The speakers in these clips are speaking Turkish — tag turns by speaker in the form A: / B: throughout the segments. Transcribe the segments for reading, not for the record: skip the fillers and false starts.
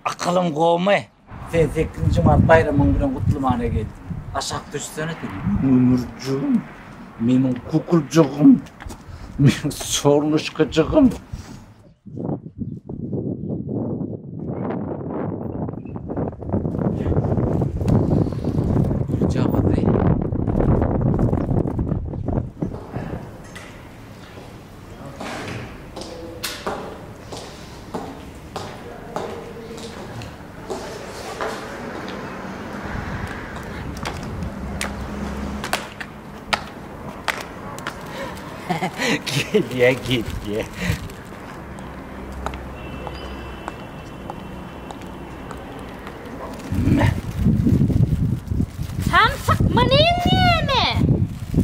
A: Akılım kovmay. Sen 8. Mart bayramın bilen kutlamana geldin. Aşak düşsene de. Ömürcüğüm, benim kukulcuğum, benim sorunuşkacığım. Gel ya gel ya.
B: Samsak maning neme?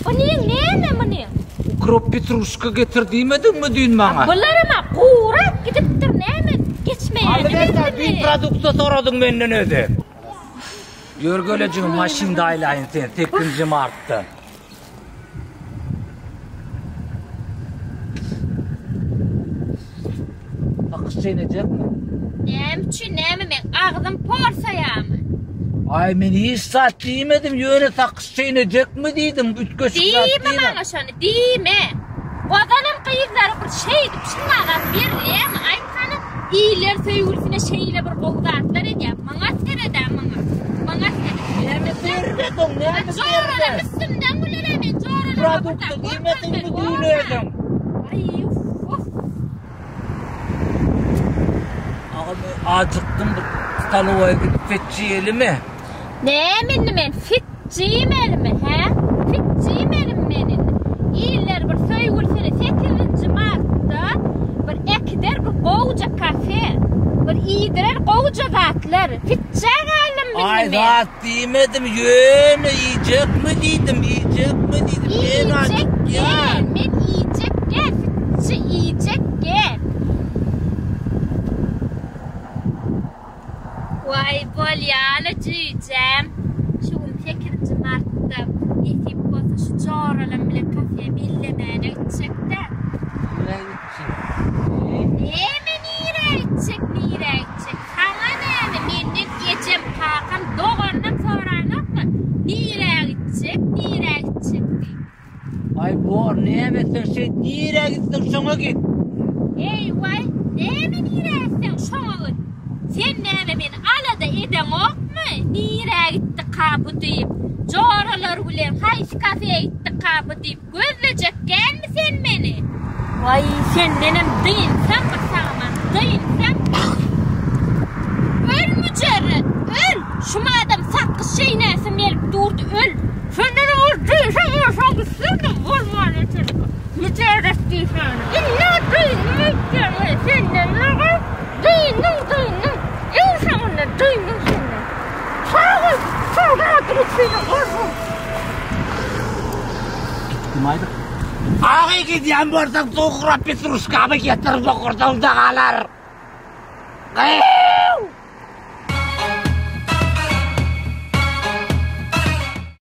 B: Maning neme maning?
A: Ukrop Petrushka getir demedin mi dün bana?
B: Bularıma kuğrak gidiptir neme? Geçmeyen
A: Arkadaşlar bir produkta soradın benden öde. Görgöleciğim maşin daylayın sen 8. Mart'ta. Akışçaynayacak mı?
B: Nemçi neme men ağzım porsayamı.
A: Ay men hiç saat demedim yöne takışçaynayacak mı dedim. 3 köşk saat
B: Dime bana şunu dime. Odanın kıyıkları bir şeydi şunlara birliyem. Ay kanı iyiler söylülsüne şeyle bir kovdatlar ediyem. Bana sereden bana. Bana sereden.
A: Neme vermedim neme
B: Zorla üstümden güleremin. Zorla
A: produkta demedim mi düğüneydim.
B: Ay uf.
A: Acıktım bu Stalova'ya gidip fetçi mi?
B: Ne emin men fitciyim elimi he? Fitciyim elim menin. İyiler bir söylülsüne 8. Mart'ta bir ekder bir kovuca kafe. Bir iyidirer kovuca zatlar. Fitciyim elim menin.
A: Ay zat demedim yöne yiyecek mi dedim yiyecek mi dedim.
B: Yiyecek gel. Men yiyecek gel. Fitçi yiyecek gel. Vay bolyana cücem. Şu 8. Mart'ta yetip olsa şu coğralan bile kafeye billemene gidecek de. Nire gidecek. Sana ne? Benim gecem kalkam doğandan soranok mu? Nire gidecek diye.
A: Ay bu ne mesela şey nire gittin şuna git.
B: Ey vay ne mi nire gittin şuna git. Sen ne beni alada eden ok mu? Nire gitti kapı deyip. Coğralar bilen hayf kafeye gitti kapı deyip. Gözlecek gel mi sen beni? Vay sen benim değilsen kısağıma. Değilsen. Öl mücerret. Öl. Şu madem sakkız şey nesin gelip durdu öl. Senden öldüysen ölsen gitsin vurman için. Mücerret değilsen. İlla değilim mücerret. Senden ne? Değilim. İnsanın da değilim senden. Sağ rahatlık seni vurma.
A: Gittim aydık. Ağa gidiyen borsan Ukrop Petrushka'mı getirip okurdum da kalar.